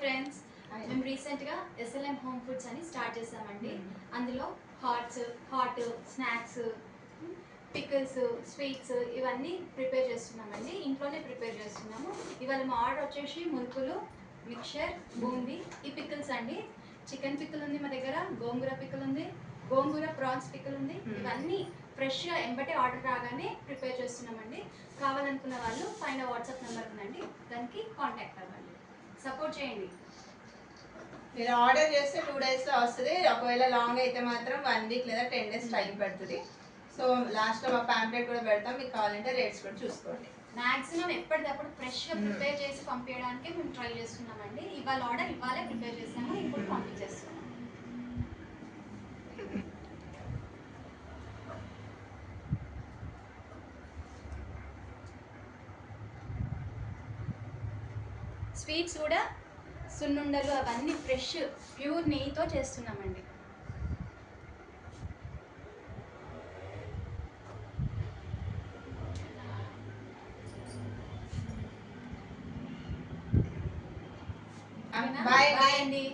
Friends, మేము రీసెంట్గా SLM home foods అని స్టార్ట్ చేసామండి. అందులో హాట్ స్నాక్స్, పికిల్స్, స్వీట్స్ ఇవన్నీ ప్రిపేర్ చేస్తున్నామండి. ఇంట్లోనే ప్రిపేర్ చేస్తున్నాము. ఇవాళ మా ఆర్డర్ వచ్చేసి మురుకులు, మిక్చర్, బూందీ. ఈ పికిల్స్ అండి, చికెన్ పికిల్ ఉంది మా దగ్గర, గోంగూర పికిల్ ఉంది, గోంగూర ప్రాన్స్ పికిల్ ఉంది. ఇవన్నీ ఫ్రెష్గా ఎంబటే ఆర్డర్ రాగానే ప్రిపేర్ చేస్తున్నామండి. కావాలనుకున్న వాళ్ళు పైన వాట్సాప్ నెంబర్ ఉందండి, దానికి కాంటాక్ట్ అవ్వండి. సపోర్ట్ చేయండి. మీరు ఆర్డర్ చేస్తే 2 డేస్లో వస్తుంది. ఒకవేళ లాంగ్ అయితే మాత్రం 1 వీక్ లేదా 10 డేస్ టైం పడుతుంది. సో లాస్ట్లో మా ప్యాంప్లెట్ కూడా పెడతాం, మీకు కావాలంటే రేట్స్ కూడా చూసుకోండి. మ్యాక్సిమం ఎప్పటికప్పుడు ఫ్రెష్గా ప్రిపేర్ చేసి పంపించడానికి మేము ట్రై చేస్తున్నామండి. ఇవాళ ఆర్డర్ ఇవాళే ప్రిపేర్ చేసాము, ఇప్పుడు పంపించేస్తున్నాం. స్వీట్స్ కూడా సున్నుండలు అవన్నీ ఫ్రెష్ ప్యూర్ నెయ్యితో చేస్తున్నామండి. బాయ్ అండి.